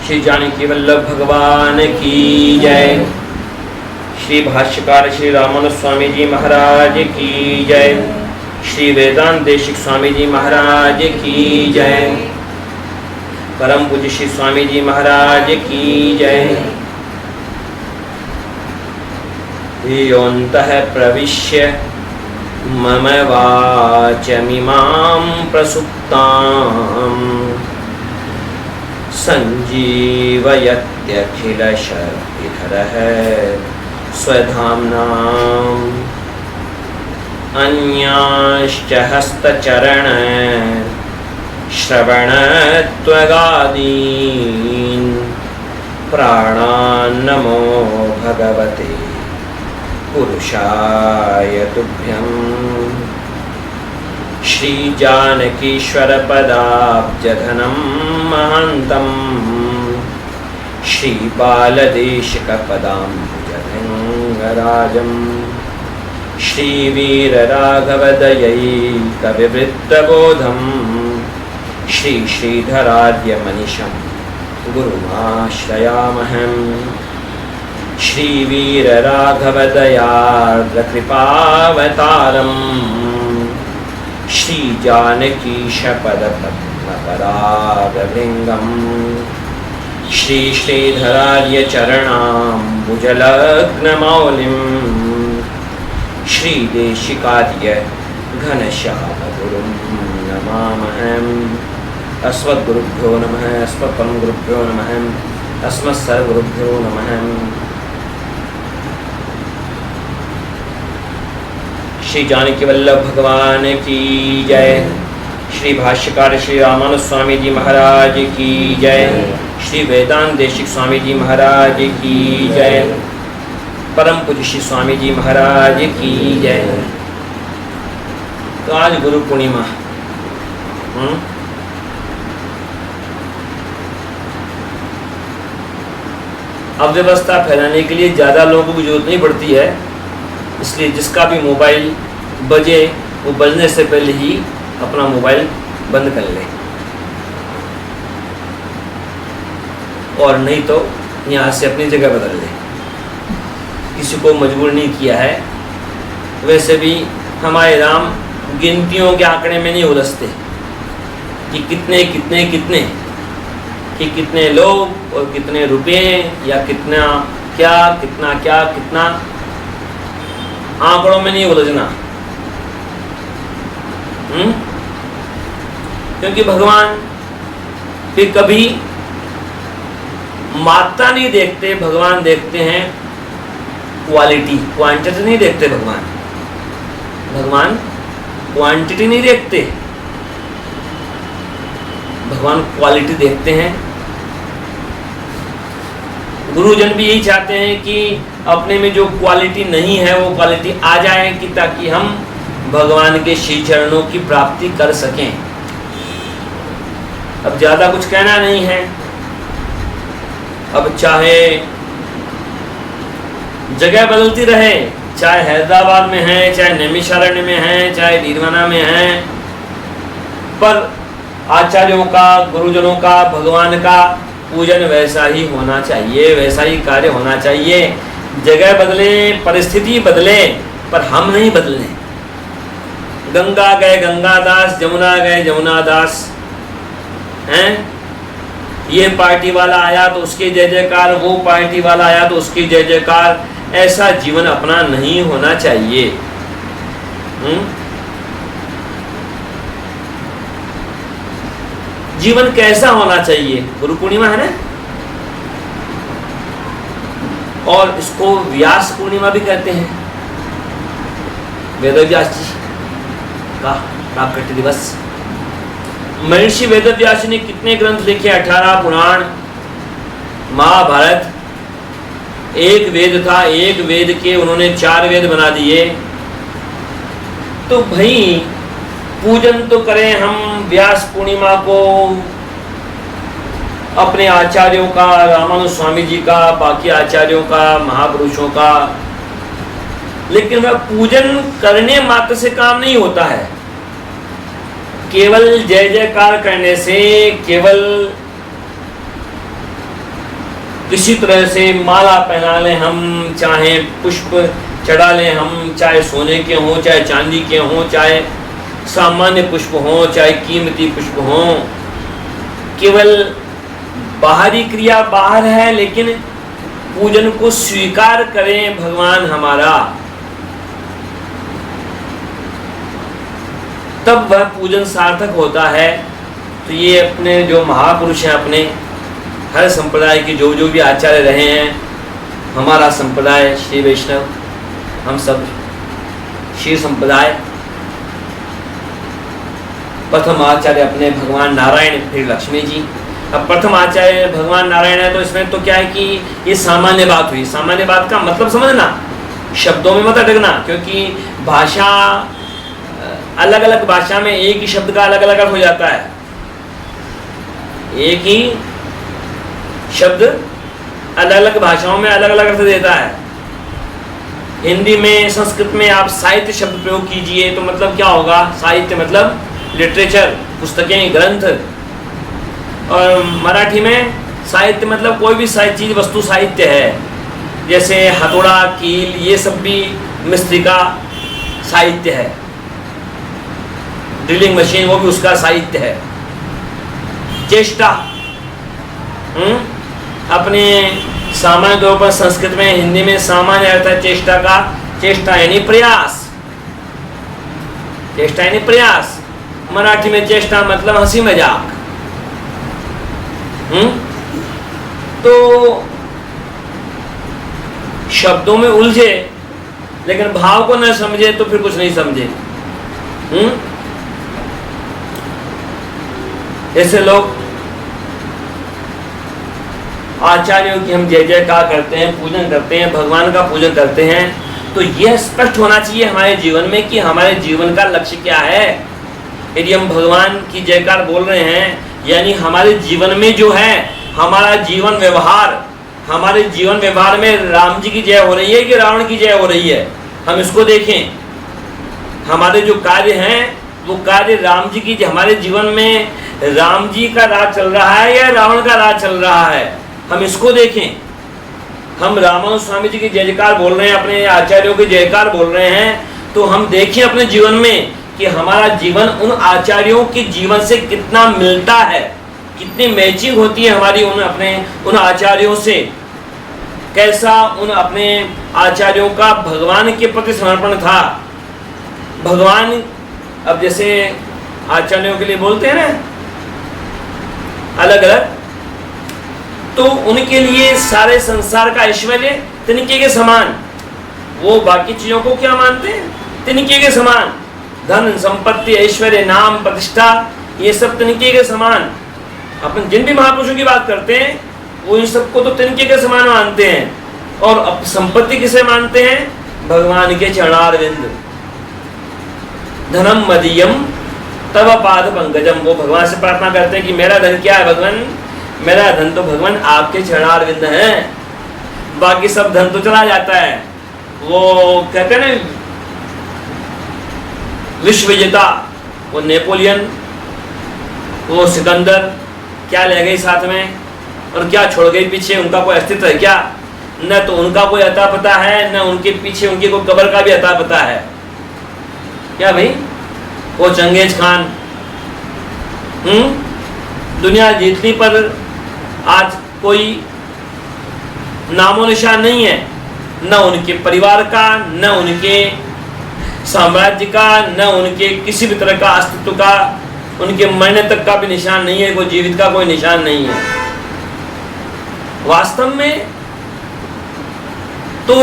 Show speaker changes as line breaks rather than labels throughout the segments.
श्री जानकी वल्लभ भगवान की जय। श्री भाष्यकार श्री रामानुज स्वामी जी महाराज की जय। श्री वेदांत देशिक स्वामी जी महाराज की जय। परम पूज्य श्री स्वामी जी महाराज की जय। योऽन्तः प्रविश्य मम वाचमिमां प्रसुप्ताम् संजीवयत्यखिलशक्तिधरः स्वधाम्नाम् अन्यांश्च हस्तचरण श्रवणत्वगादीन् प्राणान् नमो भगवते पुरुषाय तुभ्यम्। श्री जानकीश्वर पदाब्जधनं महान्तं श्री बालदेशिक पदाम्बुजभृङ्गराजं श्री वीरराघवदयैकविवृत्तबोधं श्री श्रीधरार्यमनिशं गुरुमाश्रयामहम्। श्री वीरराघवदयार्द्रकृपावतारम् श्री जानकीशपदपद्मपरागभृङ्गम् श्री श्रीधरार्यचरणाम्बुजलग्नमौलिं श्री देशिकार्य घनश्यामगुरुं नमामहम्। अस्मद्गुरुभ्यो नमः। अस्मत्परमगुरुभ्यो नमः। अस्मत्सर्वगुरुभ्यो नमः। श्री जानकी वल्लभ भगवान की जय। श्री भाष्यकार श्री रामानुज स्वामी जी महाराज की जय। श्री वेदांत देशिक स्वामी जी महाराज की जय। परम पूज्य श्री स्वामी जी महाराज की जय। तो आज गुरु पूर्णिमा, अव्यवस्था फैलाने के लिए ज़्यादा लोगों की जरूरत नहीं पड़ती है, इसलिए जिसका भी मोबाइल बजे वो बजने से पहले ही अपना मोबाइल बंद कर ले, और नहीं तो यहाँ से अपनी जगह बदल ले। किसी को मजबूर नहीं किया है। वैसे भी हमारे राम गिनतियों के आंकड़े में नहीं उलझते कि कितने कितने कितने कि कितने लोग और कितने रुपए या कितना क्या कितना क्या कितना, आंकड़ों में नहीं उलझना। क्योंकि भगवान फिर कभी मात्रा नहीं देखते, भगवान देखते हैं क्वालिटी, क्वांटिटी नहीं देखते। भगवान क्वांटिटी नहीं देखते, भगवान क्वालिटी देखते हैं। गुरुजन भी यही चाहते हैं कि अपने में जो क्वालिटी नहीं है वो क्वालिटी आ जाए, कि ताकि हम भगवान के श्री चरणों की प्राप्ति कर सकें। अब ज़्यादा कुछ कहना नहीं है। अब चाहे जगह बदलती रहे, चाहे हैदराबाद में है, चाहे नैमिषारण्य में है, चाहे दीरवाना में है, पर आचार्यों का, गुरुजनों का, भगवान का पूजन वैसा ही होना चाहिए, वैसा ही कार्य होना चाहिए। जगह बदले, परिस्थिति बदले, पर हम नहीं बदले। गंगा गए गंगादास, जमुना गए जमुनादास हैं। ये पार्टी वाला आया तो उसकी जय जयकार, वो पार्टी वाला आया तो उसकी जय जयकार। ऐसा जीवन अपना नहीं होना चाहिए। जीवन कैसा होना चाहिए? गुरु पूर्णिमा है ना, और इसको व्यास पूर्णिमा भी कहते हैं। वेदव्यास जी का प्राकट्य दिवस। महर्षि वेदव्यास ने कितने ग्रंथ लिखे? 18 पुराण, महाभारत। एक वेद था, एक वेद के उन्होंने 4 वेद बना दिए। तो भाई पूजन तो करें हम व्यास पूर्णिमा को, अपने आचार्यों का, रामानुज स्वामी जी का, बाकी आचार्यों का, महापुरुषों का। लेकिन वह पूजन करने मात्र से काम नहीं होता है। केवल जय जयकार करने से, केवल किसी तरह से माला पहना लें हम, चाहे पुष्प चढ़ा लें हम, चाहे सोने के हों चाहे चांदी के हों, चाहे सामान्य पुष्प हों चाहे कीमती पुष्प हों, केवल बाहरी क्रिया बाहर है, लेकिन पूजन को स्वीकार करें भगवान हमारा, तब वह पूजन सार्थक होता है। तो ये अपने जो महापुरुष हैं, अपने हर संप्रदाय के जो जो भी आचार्य रहे हैं, हमारा संप्रदाय श्री वैष्णव, हम सब श्री संप्रदाय, प्रथम आचार्य अपने भगवान नारायण, फिर लक्ष्मी जी। अब प्रथम आचार्य भगवान नारायण है, तो इसमें तो क्या है कि ये सामान्य बात हुई। सामान्य बात का मतलब समझना, शब्दों में मत अटकना, क्योंकि भाषा अलग अलग भाषा में एक ही शब्द का अलग अलग अर्थ हो जाता है। एक ही शब्द अलग अलग भाषाओं में अलग अलग अर्थ देता है। हिंदी में, संस्कृत में आप साहित्य शब्द प्रयोग कीजिए तो मतलब क्या होगा? साहित्य मतलब लिटरेचर, पुस्तकें, ग्रंथ। और मराठी में साहित्य मतलब कोई भी चीज, वस्तु साहित्य है। जैसे हथौड़ा, कील, ये सब भी मिस्त्री का साहित्य है। ड्रिलिंग मशीन, वो भी उसका साहित्य है। चेष्टा, अपने सामान्य तौर पर संस्कृत में, हिंदी में सामान्य अर्थ है चेष्टा का। चेष्टा यानी प्रयास, चेष्टा यानी प्रयास। मराठी में चेष्टा मतलब हंसी मजाक। तो शब्दों में उलझे लेकिन भाव को न समझे तो फिर कुछ नहीं समझे। ऐसे लोग आचार्यों की हम जय जयकार करते हैं, पूजन करते हैं, भगवान का पूजन करते हैं, तो यह स्पष्ट होना चाहिए हमारे जीवन में कि हमारे जीवन का लक्ष्य क्या है। यदि हम भगवान की जयकार बोल रहे हैं, यानी हमारे जीवन में जो है हमारा जीवन व्यवहार, हमारे जीवन व्यवहार में राम जी की जय हो रही है कि रावण की जय हो रही है, हम इसको देखें। हमारे जो कार्य हैं वो कार्य राम जी की, हमारे जीवन में राम जी का राज चल रहा है या रावण का राज चल रहा है, हम इसको देखें। हम रामानुज स्वामी जी की जय जयकार बोल रहे हैं, अपने आचार्यों की जयकार बोल रहे हैं, तो हम देखें अपने जीवन में कि हमारा जीवन उन आचार्यों के जीवन से कितना मिलता है, कितनी मैचिंग होती है हमारी उन आचार्यों से। कैसा उन अपने आचार्यों का भगवान के प्रति समर्पण था। भगवान, अब जैसे आचार्यों के लिए बोलते हैं ना अलग अलग, तो उनके लिए सारे संसार का ऐश्वर्य तिनके के समान। वो बाकी चीजों को क्या मानते हैं? तिनके के समान। धन, संपत्ति, ऐश्वर्य, नाम, प्रतिष्ठा, ये सब तिनके के समान। अपन जिन भी महापुरुषों की बात करते हैं वो इन सबको तो तिनके के समान मानते हैं। और अब संपत्ति किसे मानते हैं? भगवान के चरणारविंद। धनम मदीयम तव पाद पंकजम। वो भगवान से प्रार्थना करते हैं कि मेरा धन क्या है भगवान? मेरा धन तो भगवान आपके चरणारविंद हैं, बाकी सब धन तो चला जाता है। वो कहते हैं ना विश्व विजेता, वो नेपोलियन, वो सिकंदर, क्या ले गई साथ में और क्या छोड़ गई पीछे? उनका कोई अस्तित्व है क्या? न तो उनका कोई अता पता है, न उनके पीछे उनकी कोई कब्र का भी अता पता है क्या भाई? वो चंगेज खान, दुनिया जीतने पर आज कोई नामो निशान नहीं है, न उनके परिवार का, न उनके साम्राज्य का, न उनके किसी भी तरह का अस्तित्व का, उनके मरने तक का भी निशान नहीं है, कोई जीवित का कोई निशान नहीं है। वास्तव में तो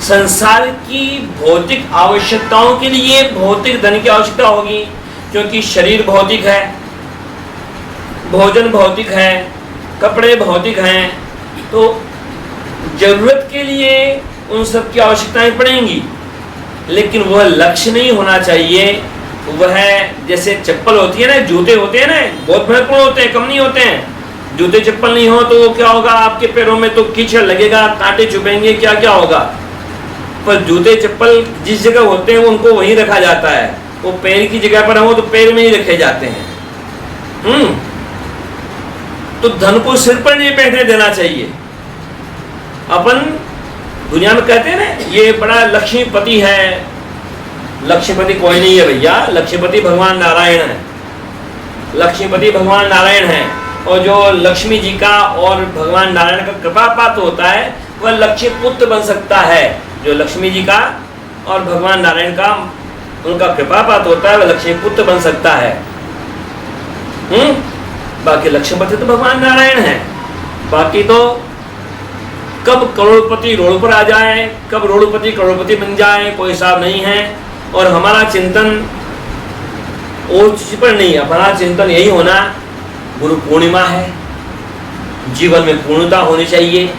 संसार की भौतिक आवश्यकताओं के लिए भौतिक धन की आवश्यकता होगी, क्योंकि शरीर भौतिक है, भोजन भौतिक है, कपड़े भौतिक हैं, तो जरूरत के लिए उन सब की आवश्यकताएं पड़ेंगी। लेकिन वह लक्ष्य नहीं होना चाहिए। वह जैसे चप्पल होती है ना, जूते होते हैं ना, बहुत महत्वपूर्ण होते हैं, कम नहीं होते हैं। जूते चप्पल नहीं हो तो क्या होगा? आपके पैरों में तो कीचड़ लगेगा, कांटे चुभेंगे, क्या क्या होगा। पर जूते चप्पल जिस जगह होते हैं उनको वहीं रखा जाता है। वो पैर की जगह पर हो तो पैर में ही रखे जाते हैं। तो धन को सिर पर नहीं बैठने देना चाहिए। अपन दुनिया में कहते हैं ना, ये बड़ा लक्ष्मीपति है। लक्ष्मीपति कोई नहीं है भैया, लक्ष्मीपति भगवान नारायण है। लक्ष्मीपति भगवान नारायण है, और जो लक्ष्मी जी का और भगवान नारायण का कृपा पात्र होता है वह लक्ष्मी पुत्र बन सकता है। जो लक्ष्मी जी का और भगवान नारायण का उनका कृपा पात्र होता है वह लक्ष्मी पुत्र बन सकता है। बाकी लक्ष्मीपति तो भगवान नारायण है। बाकी तो कब करोड़पति रोड पर आ जाए, कब रोडपति करोड़पति बन जाए, कोई हिसाब नहीं है। और हमारा चिंतन और चीज पर नहीं, हमारा चिंतन यही होना, गुरु पूर्णिमा है, जीवन में पूर्णता होनी चाहिए।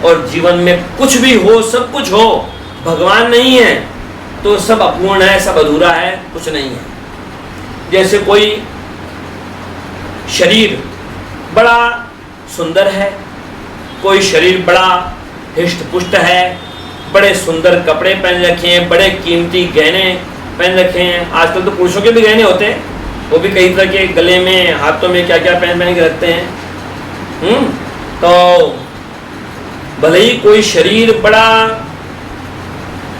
और जीवन में कुछ भी हो, सब कुछ हो, भगवान नहीं है तो सब अपूर्ण है, सब अधूरा है, कुछ नहीं है। जैसे कोई शरीर बड़ा सुंदर है, कोई शरीर बड़ा हिष्ट पुष्ट है, बड़े सुंदर कपड़े पहन रखे हैं, बड़े कीमती गहने पहन रखे हैं। आजकल तो पुरुषों के भी गहने होते हैं, वो भी कई तरह के, गले में, हाथों में क्या क्या पहन के रखते हैं। तो भले ही कोई शरीर बड़ा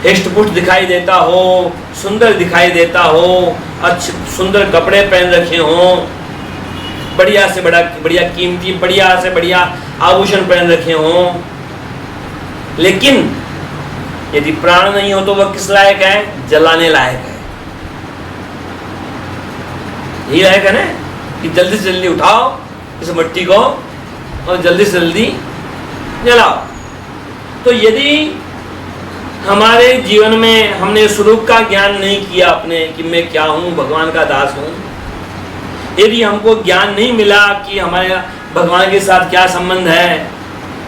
हिष्ट पुष्ट दिखाई देता हो, सुंदर दिखाई देता हो, अच्छे सुंदर कपड़े पहन रखे हों, बढ़िया से बढ़िया कीमती, बढ़िया से बढ़िया आभूषण पहन रखे हों, लेकिन यदि प्राण नहीं हो तो वह किस लायक है? जलाने लायक है। यही लायक है ना कि जल्दी से जल्दी उठाओ इस मिट्टी को और जल्दी से जल्दी जलाओ। तो यदि हमारे जीवन में हमने स्वरूप का ज्ञान नहीं किया अपने, कि मैं क्या हूँ, भगवान का दास हूँ, यदि हमको ज्ञान नहीं मिला कि हमारे भगवान के साथ क्या संबंध है,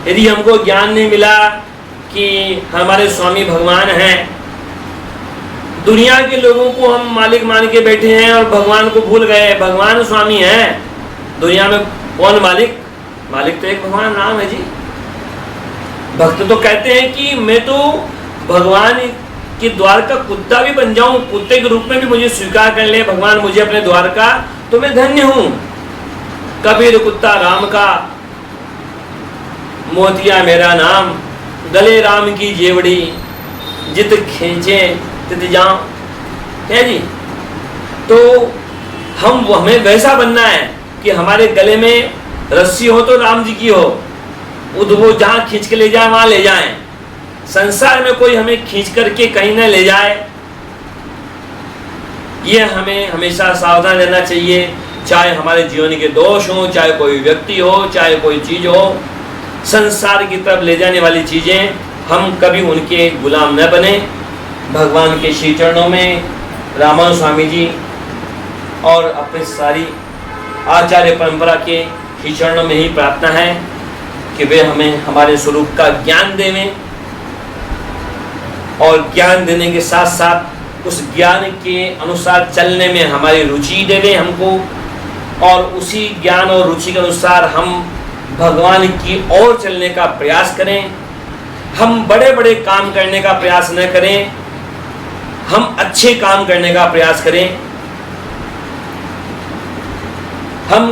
यदि हमको ज्ञान नहीं मिला कि हमारे स्वामी भगवान हैं, दुनिया के लोगों को हम मालिक मान के बैठे हैं और भगवान को भूल गए। भगवान स्वामी हैं, दुनिया में कौन मालिक? मालिक तो एक भगवान नाम है जी। भक्त तो कहते हैं कि मैं तो भगवान के द्वार का कुत्ता भी बन जाऊं, कुत्ते के रूप में भी मुझे स्वीकार कर ले भगवान मुझे अपने द्वार का, तो मैं धन्य हूं। कबीर कुत्ता राम का, मोतिया मेरा नाम, गले राम की जेवड़ी, जित खींचे तित जाऊं, है जी। तो हमें वैसा बनना है कि हमारे गले में रस्सी हो तो राम जी की हो, वो जहाँ खींच के ले जाए वहां ले जाएं। संसार में कोई हमें खींच करके कहीं न ले जाए, ये हमें हमेशा सावधान रहना चाहिए। चाहे हमारे जीवन के दोष हो, चाहे कोई व्यक्ति हो, चाहे कोई चीज हो, संसार की तरफ ले जाने वाली चीजें, हम कभी उनके गुलाम न बने। भगवान के श्री चरणों में रामानुज स्वामी जी और अपनी सारी आचार्य परंपरा के श्री चरणों में ही प्रार्थना है कि वे हमें हमारे स्वरूप का ज्ञान देवें, और ज्ञान देने के साथ साथ उस ज्ञान के अनुसार चलने में हमारी रुचि दे दें हमको, और उसी ज्ञान और रुचि के अनुसार हम भगवान की ओर चलने का प्रयास करें। हम बड़े बड़े काम करने का प्रयास न करें, हम अच्छे काम करने का प्रयास करें। हम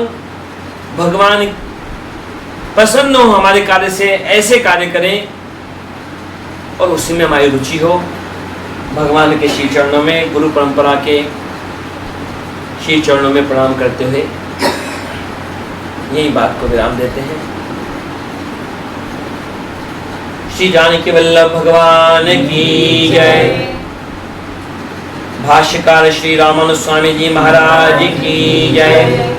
भगवान प्रसन्न हो हमारे कार्य से, ऐसे कार्य करें और उसी में हमारी रुचि हो। भगवान के श्री चरणों में, गुरु परंपरा के श्री चरणों में प्रणाम करते हुए यही बात को विराम देते हैं। श्री जानकी वल्लभ भगवान की जय। भाष्यकार श्री रामानुज स्वामी जी महाराज की जय।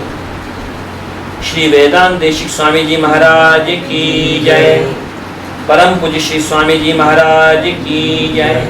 श्री वेदांत देशिक स्वामी जी महाराज की जय। परम पूज्य श्री स्वामी जी महाराज की जय।